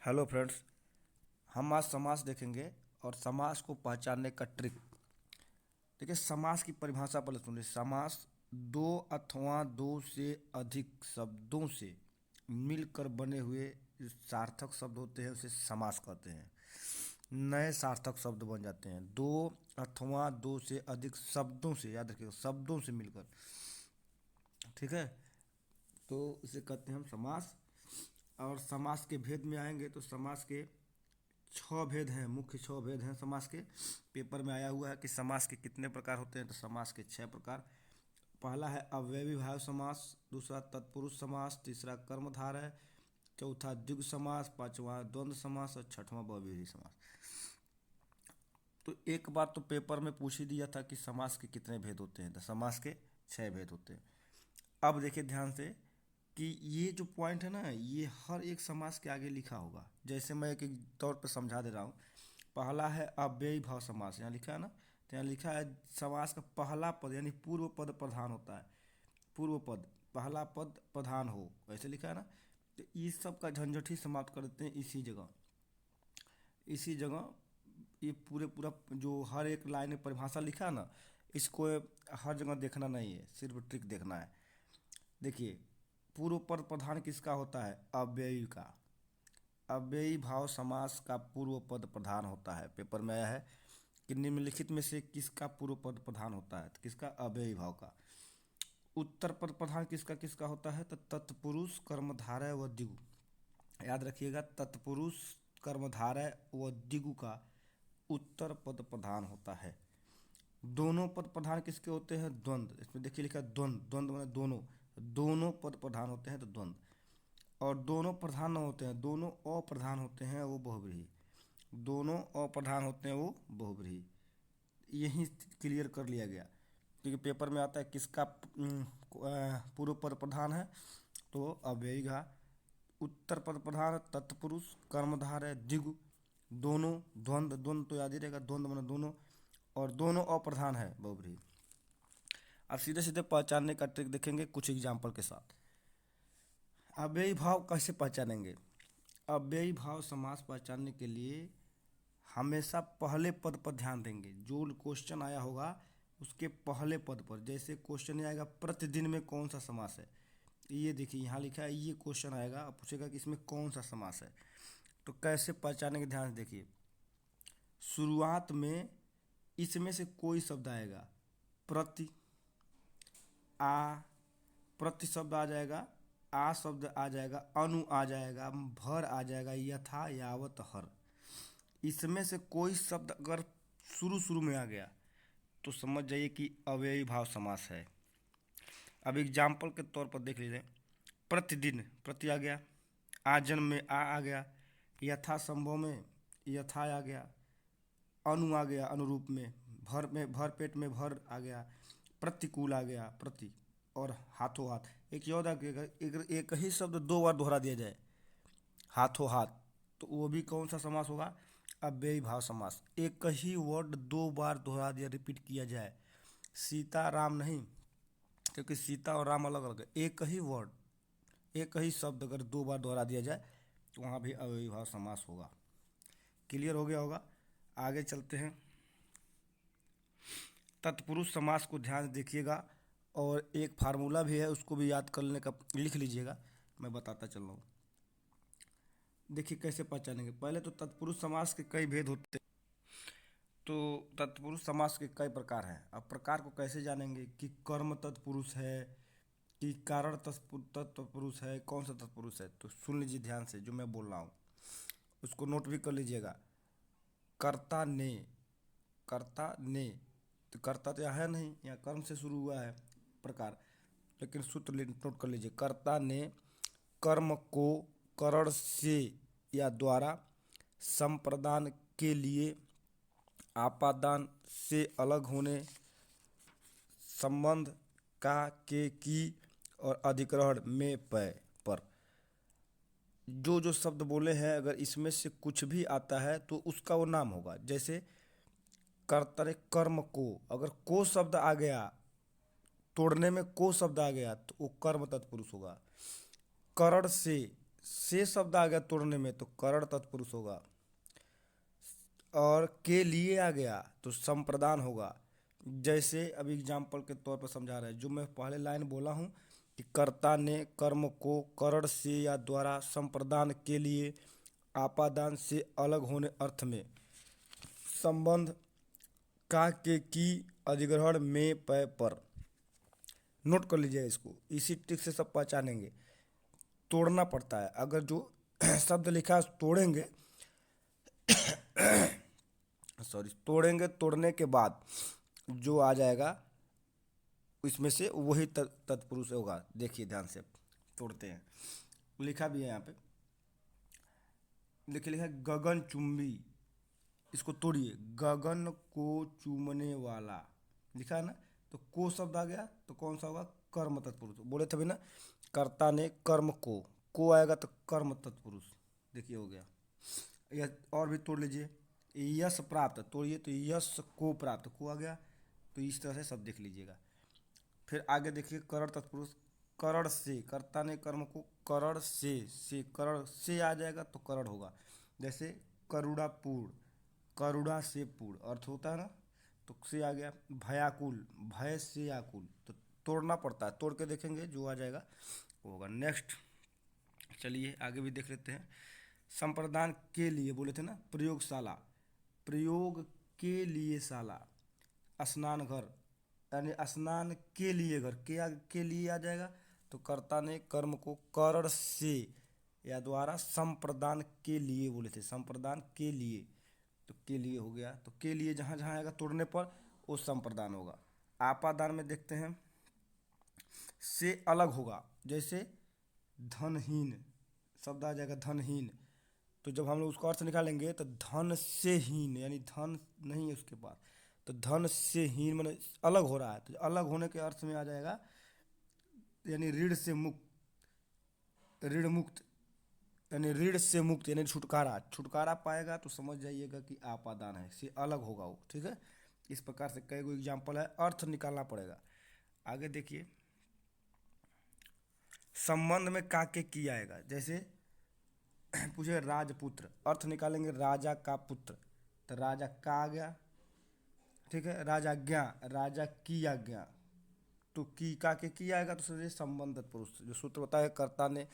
Hello friends. हम आज समास देखेंगे और समास को पहचानने का ट्रिक। देखिए, समास की परिभाषा पहले सुनिए। समास दो अथवा दो से अधिक शब्दों से मिलकर बने हुए जो सार्थक शब्द होते हैं उसे समास कहते हैं। नए सार्थक शब्द बन जाते हैं दो अथवा दो से अधिक शब्दों से, याद रखिएगा, शब्दों से मिलकर। ठीक है, तो इसे कहते हैं हम समास। और समास के भेद में आएंगे तो समास के छह भेद हैं, मुख्य छह भेद हैं समास के। पेपर में आया हुआ है कि समास के कितने प्रकार होते हैं, तो समास के छह प्रकार। पहला है अव्ययी भाव समास, दूसरा तत्पुरुष समास, तीसरा कर्मधारय, चौथा द्विगु समास, पांचवा द्वंद्व समास और छठवां बहुव्रीहि समास। तो एक बार तो पेपर में पूछ ही दिया था कि समास के कितने भेद होते हैं, तो समास के छह भेद होते हैं। अब देखिए ध्यान से कि ये जो पॉइंट है ना, ये हर एक समास के आगे लिखा होगा। जैसे मैं एक तौर पर समझा दे रहा हूँ। पहला है अव्ययी भाव समास, यहाँ लिखा है ना, तो यहाँ लिखा है समास का पहला पद यानी पूर्व पद प्रधान होता है। पूर्व पद, पहला पद प्रधान हो, ऐसे लिखा है ना। तो इस सब का झंझट ही समाप्त कर देते हैं इसी जगह। इसी जगह ये पूरा जो हर एक लाइन में परिभाषा लिखा है ना, इसको हर जगह देखना नहीं है, सिर्फ ट्रिक देखना है। देखिए, पूर्व पद प्रधान किसका होता है? अव्ययी का। अव्ययी भाव समास का पूर्व पद प्रधान होता है। पेपर में आया है कि निम्नलिखित में से किसका पूर्व पद प्रधान होता है, तो किसका? अव्ययी भाव का। उत्तर पद प्रधान किसका किसका होता है? तो तत्पुरुष, कर्मधारय व द्विगु। याद रखिएगा, तत्पुरुष, कर्मधारय व द्विगु का उत्तर पद प्रधान होता है। दोनों पद प्रधान किसके होते हैं? द्वंद्व। इसमें देखिए लिखा है द्वंद्व, द्वंद्व माने दोनों। दोनों पद प्रधान होते हैं तो द्वंद्व। और दोनों प्रधान न होते हैं, दोनों अप्रधान होते हैं, वो बहुव्रीहि। दोनों अप्रधान होते हैं, वो बहुव्रीहि। यही क्लियर कर लिया गया, क्योंकि पेपर में आता है किसका पूर्व पद प्रधान है, तो अव्ययी का। उत्तर पद प्रधान तत्पुरुष, कर्मधार है द्विगु। दोनों, द्वंद्व, द्वंद्व तो याद ही रहेगा, द्वंद्व माने दोनों। और दोनों अप्रधान है, बहुव्रीहि। अब सीधे सीधे पहचानने का ट्रिक देखेंगे कुछ एग्जाम्पल के साथ। अव्ययी भाव कैसे पहचानेंगे? अव्ययी भाव समास पहचानने के लिए हमेशा पहले पद पर ध्यान देंगे। जो क्वेश्चन आया होगा उसके पहले पद पर। जैसे क्वेश्चन ये आएगा प्रतिदिन में कौन सा समास है, ये देखिए यहाँ लिखा है, ये क्वेश्चन आएगा, पूछेगा कि इसमें कौन सा समास है। तो कैसे पहचानेंगे, ध्यान से देखिए। शुरुआत में इसमें से कोई शब्द आएगा, प्रति, आ, प्रति शब्द आ जाएगा, आ शब्द आ जाएगा, अनु आ जाएगा, भर आ जाएगा, यथा, यावत, हर। इसमें से कोई शब्द अगर शुरू शुरू में आ गया तो समझ जाइए कि अव्ययी भाव समास है। अब एग्जाम्पल के तौर पर देख लीजिए। प्रतिदिन, प्रति आ गया। आजन्म में आ गया। यथा संभव में यथा आ गया। अनु आ गया, अनुरूप में। भर में, भर पेट में भर आ गया। प्रतिकूल आ गया, प्रति। और हाथों हाथ एक और आ गया। एक ही शब्द दो बार दोहरा दिया जाए, हाथों हाथ, तो वो भी कौन सा समास होगा? अव्ययी भाव समास। एक ही वर्ड दो बार दोहरा दिया, रिपीट किया जाए। सीता राम नहीं, क्योंकि सीता और राम अलग अलग है। एक ही वर्ड, एक ही शब्द अगर दो बार दोहरा दिया जाए तो वहाँ भी अव्ययी भाव समास होगा। क्लियर हो गया होगा। आगे चलते हैं। तत्पुरुष समास को ध्यान से देखिएगा, और एक फार्मूला भी है, उसको भी याद करने का, लिख लीजिएगा, मैं बताता चल रहा हूँ। देखिए कैसे पहचानेंगे। पहले तो तत्पुरुष समास के कई भेद होते हैं। तो तत्पुरुष समास के कई प्रकार हैं। अब प्रकार को कैसे जानेंगे कि कर्म तत्पुरुष है कि कारण तत्पुरुष है, कौन सा तत्पुरुष है? तो सुन लीजिए ध्यान से जो मैं बोल रहा हूँ, उसको नोट भी कर लीजिएगा। कर्ता ने, कर्ता ने, तो कर्ता तो यहाँ है नहीं, यहाँ कर्म से शुरू हुआ है प्रकार, लेकिन सूत्र नोट कर लीजिए। कर्ता ने कर्म को करण से या द्वारा संप्रदान के लिए आपादान से अलग होने, संबंध का, के, की और अधिग्रहण में, पर। जो जो शब्द बोले हैं अगर इसमें से कुछ भी आता है तो उसका वो नाम होगा। जैसे कर्तरे कर्म को, अगर को शब्द आ गया, तोड़ने में को शब्द आ गया, तो वो कर्म तत्पुरुष होगा। करण से शब्द आ गया तोड़ने में तो करण तत्पुरुष होगा, और के लिए आ गया तो संप्रदान होगा। जैसे अभी एग्जाम्पल के तौर पर समझा रहे हैं, जो मैं पहले लाइन बोला हूँ कि कर्ता ने कर्म को करण से या द्वारा संप्रदान के लिए आपादान से अलग होने अर्थ में संबंध का के की अधिग्रहण में पय पर। नोट कर लीजिए इसको, इसी ट्रिक से सब पहचानेंगे। तोड़ना पड़ता है, अगर जो शब्द लिखा है तोड़ेंगे, सॉरी तोड़ेंगे, तोड़ने के बाद जो आ जाएगा इसमें से वही तत्पुरुष होगा। देखिए ध्यान से, तोड़ते हैं, लिखा भी है यहाँ पे, लिखा है गगन चुंबी, इसको तोड़िए, गगन को चूमने वाला, लिखा है ना, तो को शब्द आ गया तो कौन सा होगा, कर्म तत्पुरुष। बोले थे भी ना, कर्ता ने कर्म को आएगा तो कर्म तत्पुरुष। देखिए हो गया। यह और भी तोड़ लीजिए, यश प्राप्त, तोड़िए तो यश को प्राप्त, को आ गया, तो इस तरह से सब देख लीजिएगा। फिर आगे देखिए करण तत्पुरुष, करण से, कर्ता ने कर्म को करण से करण से आ जाएगा तो करण होगा। जैसे करुणा पूर्ण, करुणा से पूर्ण अर्थ होता है ना, तो से आ गया। भयाकुल, भय से आकुल, तो तोड़ना पड़ता है, तोड़ के देखेंगे जो आ जाएगा वो होगा। नेक्स्ट चलिए आगे भी देख लेते हैं। संप्रदान के लिए बोले थे ना, प्रयोगशाला, प्रयोग के लिए शाला, स्नान घर, यानी स्नान के लिए घर, के लिए आ जाएगा तो कर्ता ने कर्म को करण से या द्वारा संप्रदान के लिए, बोले थे संप्रदान के लिए, तो के लिए हो गया। तो के लिए जहाँ जहाँ आएगा तोड़ने पर वो संप्रदान होगा। आपादान में देखते हैं, से अलग होगा, जैसे धनहीन शब्द आ जाएगा, धनहीन, तो जब हम लोग उसका अर्थ निकालेंगे तो धन से हीन, यानी धन नहीं है उसके पास, तो धन से हीन माने अलग हो रहा है, तो अलग होने के अर्थ में आ जाएगा, यानी ऋण से मुक्त, ऋण मुक्त, यानी ऋण से मुक्त, यानी छुटकारा, छुटकारा पाएगा तो समझ जाइएगा कि आपादान है, से अलग होगा वो। ठीक है, इस प्रकार से कई गो एग्जाम्पल है, अर्थ निकालना पड़ेगा। आगे देखिए, संबंध में का के की आएगा, जैसे पूछे राजपुत्र, अर्थ निकालेंगे राजा का पुत्र, तो राजा का आ गया। ठीक है, राजाज्ञा, राजा की आज्ञा, तो की का के की आएगा तो सोचिए संबंध तत्पुरुष। जो सूत्र होता है, कर्ता ने